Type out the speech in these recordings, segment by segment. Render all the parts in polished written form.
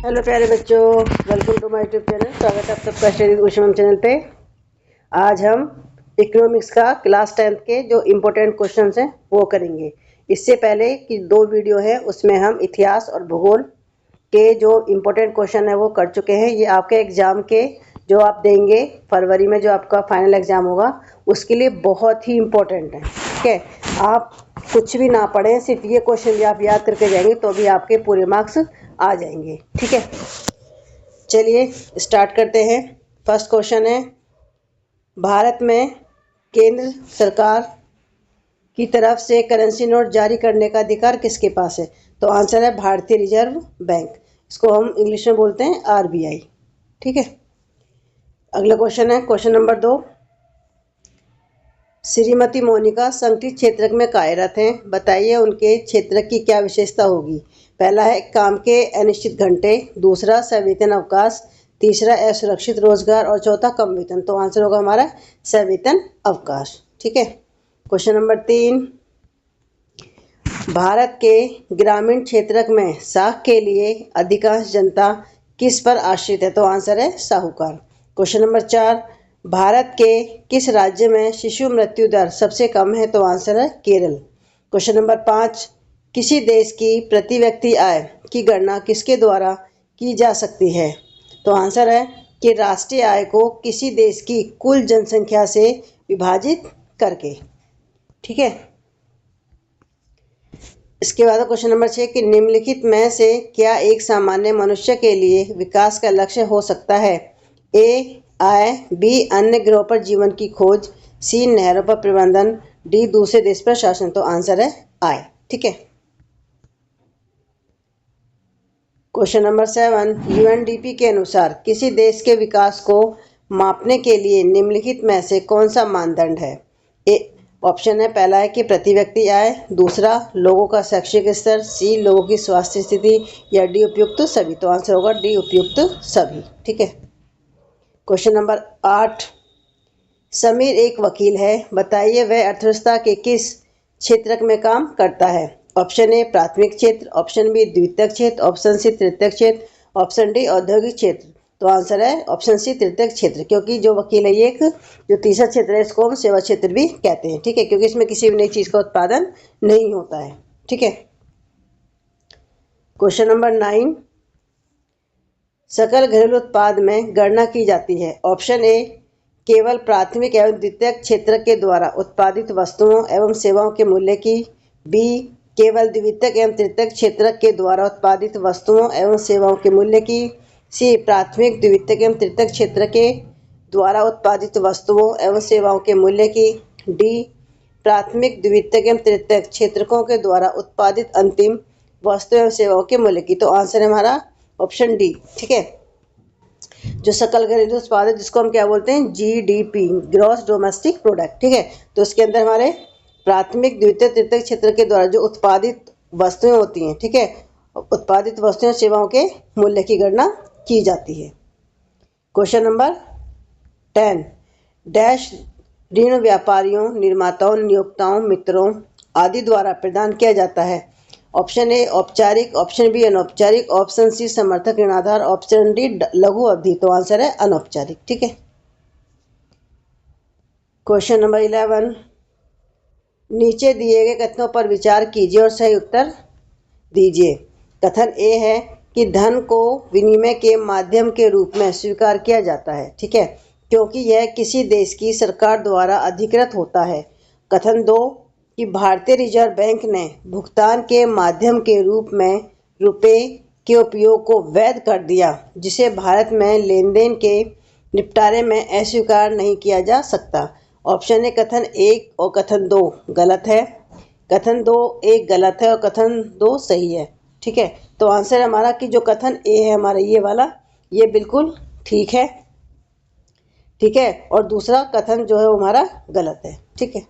Hello प्यारे बच्चों, welcome to my YouTube channel. स्वागत है आप सबका स्टडी क्वेश्चन चैनल पे। आज हम इकोनॉमिक्स का क्लास 10th के जो इम्पोर्टेंट क्वेश्चंस हैं वो करेंगे। इससे पहले कि 2 वीडियो है उसमें हम इतिहास और भूगोल के जो इम्पोर्टेंट क्वेश्चन है वो कर चुके हैं। ये आपके एग्ज़ाम के जो आप देंगे फरवरी में, जो आपका फाइनल एग्ज़ाम होगा उसके लिए बहुत ही इम्पोर्टेंट है। ठीक है, आप कुछ भी ना पढ़ें, सिर्फ ये क्वेश्चन भी आप याद करके जाएंगे तो भी आपके पूरे मार्क्स आ जाएंगे। ठीक है, चलिए स्टार्ट करते हैं। फर्स्ट क्वेश्चन है, भारत में केंद्र सरकार की तरफ से करेंसी नोट जारी करने का अधिकार किसके पास है? तो आंसर है भारतीय रिजर्व बैंक। इसको हम इंग्लिश में बोलते हैं आरबीआई। ठीक है, अगला क्वेश्चन है क्वेश्चन नंबर 2। श्रीमती मोनिका संगठित क्षेत्र में कार्यरत हैं, बताइए उनके क्षेत्र की क्या विशेषता होगी? पहला है काम के अनिश्चित घंटे, दूसरा सवेतन अवकाश, तीसरा असुरक्षित रोजगार और चौथा कम वेतन। तो आंसर होगा हमारा सवेतन अवकाश। ठीक है, क्वेश्चन नंबर 3। भारत के ग्रामीण क्षेत्र में साख के लिए अधिकांश जनता किस पर आश्रित है? तो आंसर है साहूकार। Question number 4। भारत के किस राज्य में शिशु मृत्यु दर सबसे कम है? तो आंसर है केरल। Question number 5। किसी देश की प्रति व्यक्ति आय की गणना किसके द्वारा की जा सकती है? तो आंसर है कि राष्ट्रीय आय को किसी देश की कुल जनसंख्या से विभाजित करके। ठीक है, इसके बाद क्वेश्चन नंबर 6 कि निम्नलिखित में से क्या एक सामान्य मनुष्य के लिए विकास का लक्ष्य हो सकता है? ए आय, बी अन्य ग्रहों पर जीवन की खोज, सी नहरों पर प्रबंधन, डी दूसरे देश पर शासन। तो आंसर है आय। ठीक है, क्वेश्चन नंबर 7। यूएनडीपी के अनुसार किसी देश के विकास को मापने के लिए निम्नलिखित में से कौन सा मानदंड है? ए ऑप्शन है, पहला है कि प्रति व्यक्ति आय, दूसरा लोगों का शैक्षिक स्तर, सी लोगों की स्वास्थ्य स्थिति, या डी उपयुक्त सभी। तो आंसर होगा डी उपयुक्त सभी। ठीक है, क्वेश्चन नंबर 8। समीर एक वकील है, बताइए वह अर्थव्यवस्था के किस क्षेत्र में काम करता है? ऑप्शन ए प्राथमिक क्षेत्र, ऑप्शन बी द्वितीयक क्षेत्र, ऑप्शन सी तृतीयक क्षेत्र, ऑप्शन डी औद्योगिक क्षेत्र। तो आंसर है ऑप्शन सी तृतीयक क्षेत्र, क्योंकि जो वकील है ये एक जो तीसरा क्षेत्र है इसको हम सेवा क्षेत्र भी कहते हैं। ठीक है, क्योंकि इसमें किसी भी नई चीज़ का उत्पादन नहीं होता है। ठीक है, क्वेश्चन नंबर 9। सकल घरेलू उत्पाद में गणना की जाती है। ऑप्शन ए केवल प्राथमिक एवं द्वितीयक क्षेत्र के द्वारा उत्पादित वस्तुओं एवं सेवाओं के मूल्य की, बी केवल द्वितीयक एवं तृतीयक क्षेत्र के द्वारा उत्पादित वस्तुओं एवं सेवाओं के मूल्य की, सी प्राथमिक द्वितीयक एवं तृतीयक क्षेत्र के द्वारा उत्पादित वस्तुओं एवं सेवाओं के मूल्य की, डी प्राथमिक द्वितीयक एवं तृतीयक क्षेत्रकों के द्वारा उत्पादित अंतिम वस्तु एवं सेवाओं के मूल्य की। तो आंसर है हमारा ऑप्शन डी। ठीक है, जो सकल घरेलू उत्पाद है जिसको हम क्या बोलते हैं, जीडीपी, ग्रॉस डोमेस्टिक प्रोडक्ट। ठीक है, तो इसके अंदर हमारे प्राथमिक द्वितीय तृतीयक क्षेत्र के द्वारा जो उत्पादित वस्तुएं होती हैं, ठीक है, उत्पादित वस्तुएं सेवाओं के मूल्य की गणना की जाती है। Question number 10। डैश ऋण व्यापारियों, निर्माताओं, नियोक्ताओं, मित्रों आदि द्वारा प्रदान किया जाता है? ऑप्शन ए औपचारिक, ऑप्शन बी अनौपचारिक, ऑप्शन सी समर्थक ऋणाधार, ऑप्शन डी लघु अवधि। तो आंसर है अनौपचारिक। ठीक है, क्वेश्चन नंबर 11। नीचे दिए गए कथनों पर विचार कीजिए और सही उत्तर दीजिए। कथन ए है कि धन को विनिमय के माध्यम के रूप में स्वीकार किया जाता है, ठीक है, क्योंकि यह किसी देश की सरकार द्वारा अधिकृत होता है। कथन 2 कि भारतीय रिजर्व बैंक ने भुगतान के माध्यम के रूप में रुपए के उपयोग को वैध कर दिया, जिसे भारत में लेन देन के निपटारे में अस्वीकार नहीं किया जा सकता। ऑप्शन ए कथन 1 और कथन 2 गलत है, कथन 2 1 गलत है और कथन 2 सही है। ठीक है, तो आंसर हमारा कि जो कथन ए है हमारा ये वाला, ये बिल्कुल ठीक है। ठीक है, और दूसरा कथन जो है वो हमारा गलत है। ठीक है,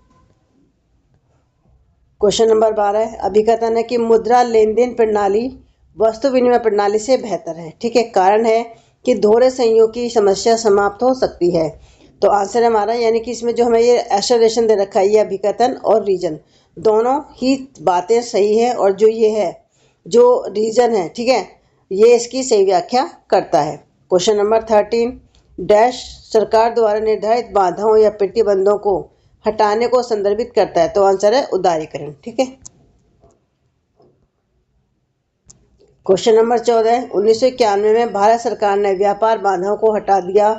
क्वेश्चन नंबर 12। अभिकथन है कि मुद्रा लेन देन प्रणाली वस्तु विनिमय प्रणाली से बेहतर है। ठीक है, कारण है कि दोहरे संयोग की समस्या समाप्त हो सकती है। तो आंसर हमारा, यानी कि इसमें जो हमें ये एसोलेशन दे रखा है, ये अभिकथन और रीजन दोनों ही बातें सही है। और जो ये है जो रीजन है, ठीक है, ये इसकी सही व्याख्या करता है। क्वेश्चन नंबर 13 डैश सरकार द्वारा निर्धारित बाधाओं या प्रतिबंधों को हटाने को संदर्भित करता है। तो आंसर है उदारीकरण। ठीक है। क्वेश्चन नंबर 14 1991 में भारत सरकार ने व्यापार बाधाओं को हटा दिया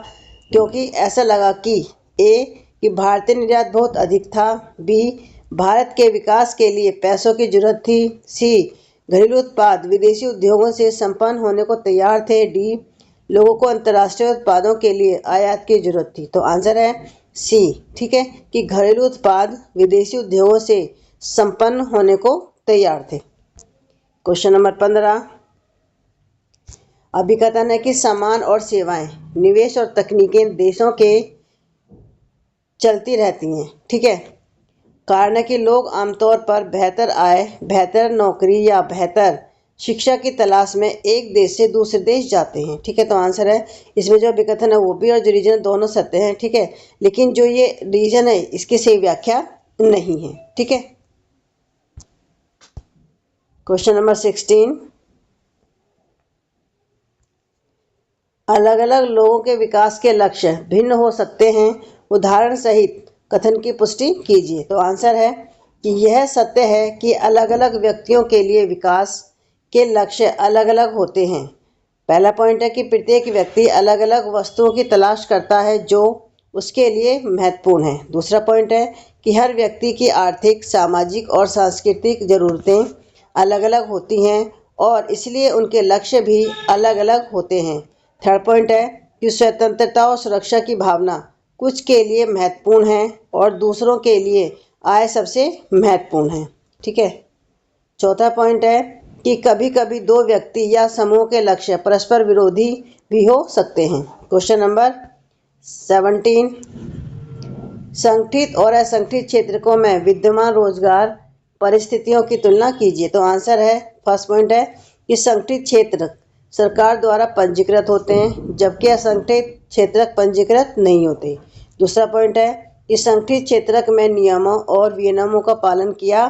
क्योंकि ऐसा लगा कि कि भारतीय निर्यात बहुत अधिक था, बी भारत के विकास के लिए पैसों की जरूरत थी, सी घरेलू उत्पाद विदेशी उद्योगों से संपन्न होने को तैयार थे, डी लोगों को अंतर्राष्ट्रीय उत्पादों के लिए आयात की जरूरत थी। तो आंसर है सी। ठीक है, कि घरेलू उत्पाद विदेशी उद्योगों से संपन्न होने को तैयार थे। क्वेश्चन नंबर 15 अभिकथन है कि सामान और सेवाएं, निवेश और तकनीकें देशों के चलती रहती हैं। ठीक है, कारण है कि लोग आमतौर पर बेहतर आय, बेहतर नौकरी या बेहतर शिक्षा की तलाश में एक देश से दूसरे देश जाते हैं। ठीक है, तो आंसर है इसमें जो विकथन है वो भी और जो रीजन है दोनों सत्य हैं। ठीक है, लेकिन जो ये रीजन है इसकी सही व्याख्या नहीं है। ठीक है। क्वेश्चन नंबर 16 अलग अलग लोगों के विकास के लक्ष्य भिन्न हो सकते हैं, उदाहरण सहित कथन की पुष्टि कीजिए। तो आंसर है कि यह सत्य है कि अलग अलग व्यक्तियों के लिए विकास के लक्ष्य अलग अलग होते हैं। पहला पॉइंट है कि प्रत्येक व्यक्ति अलग अलग वस्तुओं की तलाश करता है जो उसके लिए महत्वपूर्ण है। दूसरा पॉइंट है कि हर व्यक्ति की आर्थिक, सामाजिक और सांस्कृतिक ज़रूरतें अलग अलग होती हैं और इसलिए उनके लक्ष्य भी अलग अलग होते हैं। थर्ड पॉइंट है कि स्वतंत्रता और सुरक्षा की भावना कुछ के लिए महत्वपूर्ण है और दूसरों के लिए आय सबसे महत्वपूर्ण है। ठीक है। चौथा पॉइंट है कि कभी कभी दो व्यक्ति या समूह के लक्ष्य परस्पर विरोधी भी हो सकते हैं। क्वेश्चन नंबर 17 संगठित और असंगठित क्षेत्रों में विद्यमान रोजगार परिस्थितियों की तुलना कीजिए। तो आंसर है फर्स्ट पॉइंट है कि संगठित क्षेत्र सरकार द्वारा पंजीकृत होते हैं जबकि असंगठित क्षेत्रक पंजीकृत नहीं होते। दूसरा पॉइंट है कि संगठित क्षेत्रक में नियमों और विनियमों का पालन किया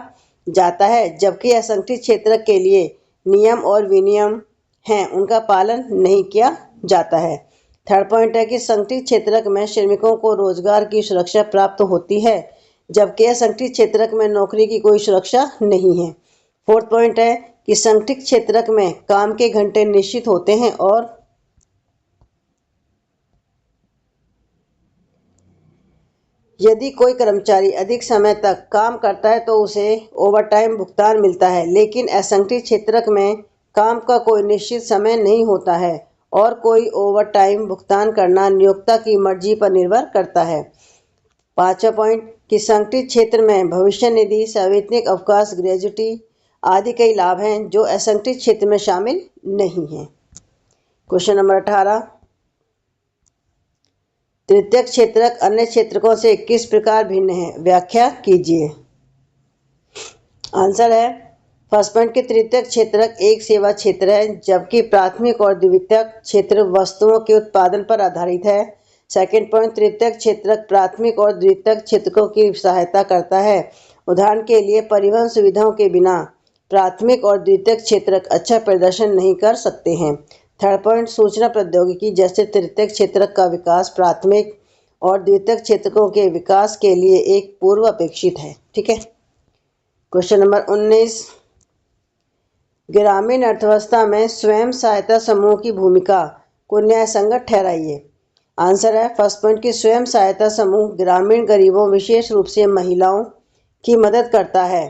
जाता है जबकि असंगठित क्षेत्र के लिए नियम और विनियम हैं उनका पालन नहीं किया जाता है। थर्ड पॉइंट है कि संगठित क्षेत्रक में श्रमिकों को रोजगार की सुरक्षा प्राप्त होती है जबकि असंगठित क्षेत्रक में नौकरी की कोई सुरक्षा नहीं है। फोर्थ पॉइंट है कि संगठित क्षेत्रक में काम के घंटे निश्चित होते हैं और यदि कोई कर्मचारी अधिक समय तक काम करता है तो उसे ओवरटाइम भुगतान मिलता है, लेकिन असंगठित क्षेत्रक में काम का कोई निश्चित समय नहीं होता है और कोई ओवरटाइम भुगतान करना नियोक्ता की मर्जी पर निर्भर करता है। पांचवा पॉइंट कि संगठित क्षेत्र में भविष्य निधि, सवैतनिक अवकाश, ग्रेजुटी आदि कई लाभ हैं जो असंगठित क्षेत्र में शामिल नहीं हैं। क्वेश्चन नंबर 18 तृतीयक क्षेत्रक अन्य क्षेत्रकों से किस प्रकार भिन्न है, व्याख्या कीजिए। आंसर है फर्स्ट पॉइंट कि तृतीयक क्षेत्रक एक सेवा क्षेत्र है जबकि प्राथमिक और द्वितीयक क्षेत्र वस्तुओं के उत्पादन पर आधारित है। सेकंड पॉइंट तृतीयक क्षेत्रक प्राथमिक और द्वितीयक क्षेत्रकों की सहायता करता है। उदाहरण के लिए परिवहन सुविधाओं के बिना प्राथमिक और द्वितीयक क्षेत्रक अच्छा प्रदर्शन नहीं कर सकते हैं। थर्ड पॉइंट सूचना प्रौद्योगिकी जैसे तृतीयक क्षेत्रक का विकास प्राथमिक और द्वितीयक क्षेत्रकों के विकास के लिए एक पूर्व अपेक्षित है। ठीक है। क्वेश्चन नंबर 19 ग्रामीण अर्थव्यवस्था में स्वयं सहायता समूह की भूमिका को न्यायसंगत ठहराइए। आंसर है फर्स्ट पॉइंट कि स्वयं सहायता समूह ग्रामीण गरीबों विशेष रूप से महिलाओं की मदद करता है।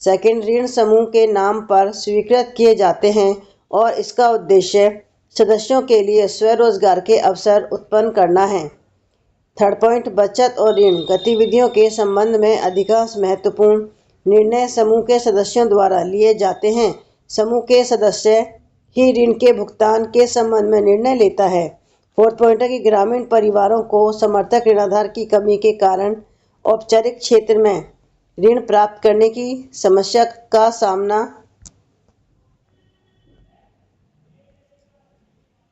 सेकंड ऋण समूह के नाम पर स्वीकृत किए जाते हैं और इसका उद्देश्य सदस्यों के लिए स्वरोजगार के अवसर उत्पन्न करना है। थर्ड पॉइंट बचत और ऋण गतिविधियों के संबंध में अधिकांश महत्वपूर्ण निर्णय समूह के सदस्यों द्वारा लिए जाते हैं। समूह के सदस्य ही ऋण के भुगतान के संबंध में निर्णय लेता है। फोर्थ पॉइंट है कि ग्रामीण परिवारों को समर्थक ऋणाधार की कमी के कारण औपचारिक क्षेत्र में ऋण प्राप्त करने की समस्या का सामना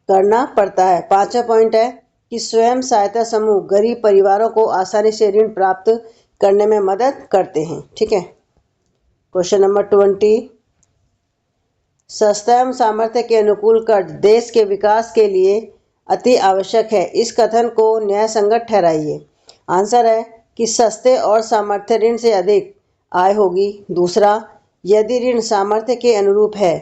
करना पड़ता है। पांचवा पॉइंट है कि स्वयं सहायता समूह गरीब परिवारों को आसानी से ऋण प्राप्त करने में मदद करते हैं। ठीक है। क्वेश्चन नंबर 20 सस्ता एवं सामर्थ्य के अनुकूल कर्ज देश के विकास के लिए अति आवश्यक है। इस कथन को न्यायसंगत ठहराइए। आंसर है कि सस्ते और सामर्थ्य ऋण से अधिक आय होगी। दूसरा, यदि ऋण सामर्थ्य के अनुरूप है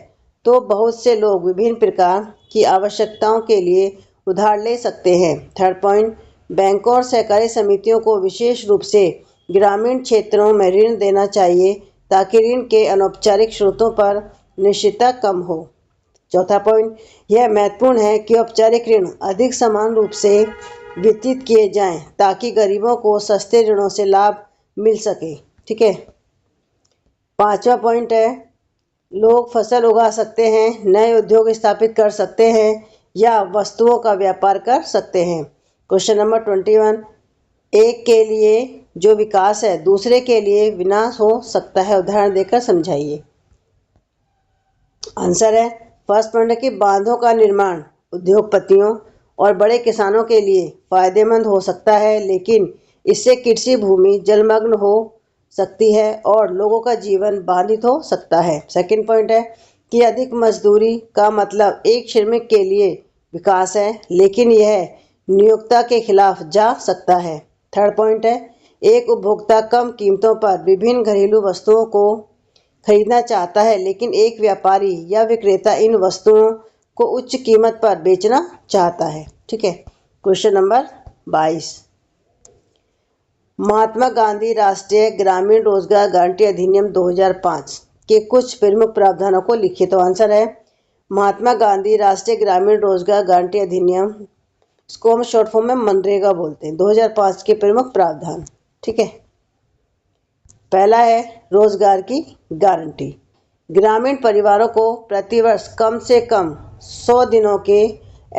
तो बहुत से लोग विभिन्न प्रकार की आवश्यकताओं के लिए उधार ले सकते हैं। थर्ड पॉइंट, बैंकों और सहकारी समितियों को विशेष रूप से ग्रामीण क्षेत्रों में ऋण देना चाहिए ताकि ऋण के अनौपचारिक स्रोतों पर निश्चितता कम हो। चौथा पॉइंट, यह महत्वपूर्ण है कि औपचारिक ऋण अधिक समान रूप से वितरित किए जाएं ताकि गरीबों को सस्ते ऋणों से लाभ मिल सके। ठीक है। पांचवा पॉइंट है, लोग फसल उगा सकते हैं, नए उद्योग स्थापित कर सकते हैं या वस्तुओं का व्यापार कर सकते हैं। क्वेश्चन नंबर 21, एक के लिए जो विकास है दूसरे के लिए विनाश हो सकता है, उदाहरण देकर समझाइए। आंसर है फर्स्ट पॉइंट है कि बांधों का निर्माण उद्योगपतियों और बड़े किसानों के लिए फायदेमंद हो सकता है, लेकिन इससे कृषि भूमि जलमग्न हो सकती है और लोगों का जीवन बाधित हो सकता है। सेकंड पॉइंट है कि अधिक मजदूरी का मतलब एक श्रमिक के लिए विकास है, लेकिन यह नियोक्ता के खिलाफ जा सकता है। थर्ड पॉइंट है, एक उपभोक्ता कम कीमतों पर विभिन्न घरेलू वस्तुओं को खरीदना चाहता है, लेकिन एक व्यापारी या विक्रेता इन वस्तुओं को उच्च कीमत पर बेचना चाहता है। ठीक है। क्वेश्चन नंबर 22, महात्मा गांधी राष्ट्रीय ग्रामीण रोजगार गारंटी अधिनियम 2005 के कुछ प्रमुख प्रावधानों को लिखिए। तो आंसर है महात्मा गांधी राष्ट्रीय ग्रामीण रोजगार गारंटी अधिनियम, इसको हम शॉर्ट फॉर्म में मनरेगा बोलते हैं, 2005 के प्रमुख प्रावधान। ठीक है। पहला है रोजगार की गारंटी। ग्रामीण परिवारों को प्रतिवर्ष कम से कम 100 दिनों के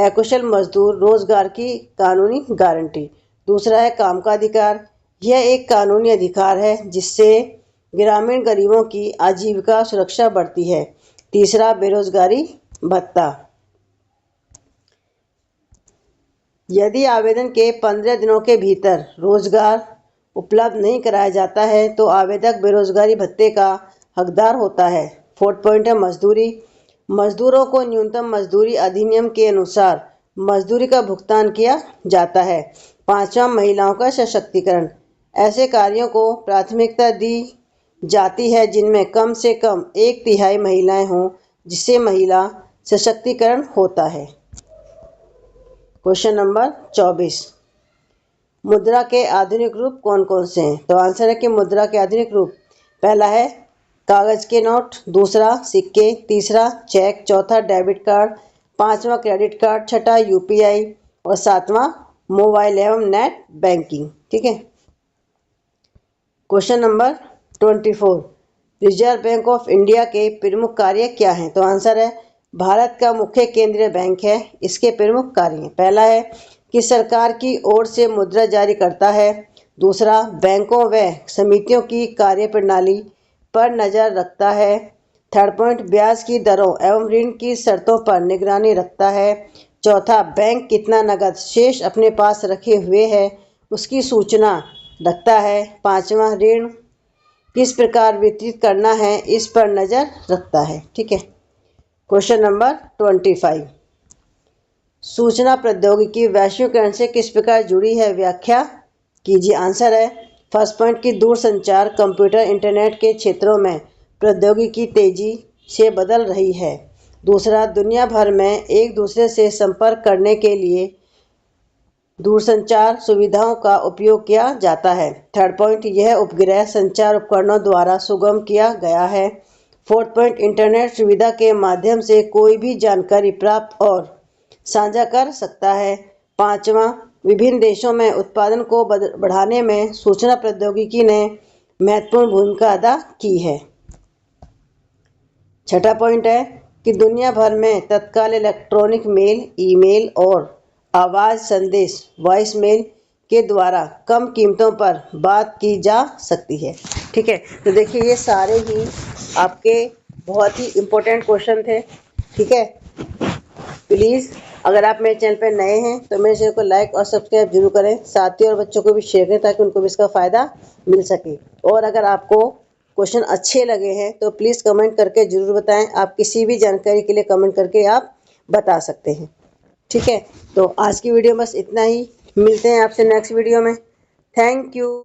अकुशल मजदूर रोजगार की कानूनी गारंटी। दूसरा है काम का अधिकार। यह एक कानूनी अधिकार है जिससे ग्रामीण गरीबों की आजीविका सुरक्षा बढ़ती है। तीसरा, बेरोजगारी भत्ता। यदि आवेदन के 15 दिनों के भीतर रोजगार उपलब्ध नहीं कराया जाता है तो आवेदक बेरोजगारी भत्ते का हकदार होता है। फोर्थ पॉइंट है मजदूरी। मजदूरों को न्यूनतम मजदूरी अधिनियम के अनुसार मजदूरी का भुगतान किया जाता है। पांचवा, महिलाओं का सशक्तिकरण। ऐसे कार्यों को प्राथमिकता दी जाती है जिनमें कम से कम 1/3 महिलाएं हों, जिससे महिला सशक्तिकरण होता है। क्वेश्चन नंबर 24, मुद्रा के आधुनिक रूप कौन कौन से हैं? तो आंसर है कि मुद्रा के आधुनिक रूप, पहला है कागज के नोट, दूसरा सिक्के, तीसरा चेक, चौथा डेबिट कार्ड, पांचवा क्रेडिट कार्ड, छठा यूपीआई और सातवां मोबाइल एवं नेट बैंकिंग। ठीक है। Question number 24, reserve bank of India के प्रमुख कार्य क्या हैं? तो आंसर है भारत का मुख्य केंद्रीय बैंक है। इसके प्रमुख कार्य हैं, पहला है कि सरकार की ओर से मुद्रा जारी करता है। दूसरा, बैंकों व समितियों की कार्यप्रणाली पर नज़र रखता है। थर्ड पॉइंट, ब्याज की दरों एवं ऋण की शर्तों पर निगरानी रखता है। चौथा, बैंक कितना नकद शेष अपने पास रखे हुए है उसकी सूचना रखता है। पांचवा, ऋण किस प्रकार वितरित करना है इस पर नज़र रखता है। ठीक है। क्वेश्चन नंबर 25, सूचना प्रौद्योगिकी वैश्वीकरण से किस प्रकार जुड़ी है, व्याख्या कीजिए। आंसर है फर्स्ट पॉइंट की दूरसंचार, कंप्यूटर, इंटरनेट के क्षेत्रों में प्रौद्योगिकी तेजी से बदल रही है। दूसरा, दुनिया भर में एक दूसरे से संपर्क करने के लिए दूरसंचार सुविधाओं का उपयोग किया जाता है। थर्ड पॉइंट, यह उपग्रह संचार उपकरणों द्वारा सुगम किया गया है। फोर्थ पॉइंट, इंटरनेट सुविधा के माध्यम से कोई भी जानकारी प्राप्त और साझा कर सकता है। पांचवा, विभिन्न देशों में उत्पादन को बढ़ाने में सूचना प्रौद्योगिकी ने महत्वपूर्ण भूमिका अदा की है। छठा पॉइंट है कि दुनिया भर में तत्काल इलेक्ट्रॉनिक मेल, ईमेल और आवाज़ संदेश वॉइस मेल के द्वारा कम कीमतों पर बात की जा सकती है। ठीक है। तो देखिए ये सारे ही आपके बहुत ही इम्पोर्टेंट क्वेश्चन थे। ठीक है। प्लीज़ अगर आप मेरे चैनल पर नए हैं तो मेरे चैनल को लाइक और सब्सक्राइब जरूर करें, साथियों और बच्चों को भी शेयर करें ताकि उनको भी इसका फ़ायदा मिल सके। और अगर आपको क्वेश्चन अच्छे लगे हैं तो प्लीज़ कमेंट करके ज़रूर बताएं। आप किसी भी जानकारी के लिए कमेंट करके आप बता सकते हैं। ठीक है, तो आज की वीडियो बस इतना ही। मिलते हैं आपसे नेक्स्ट वीडियो में। Thank you.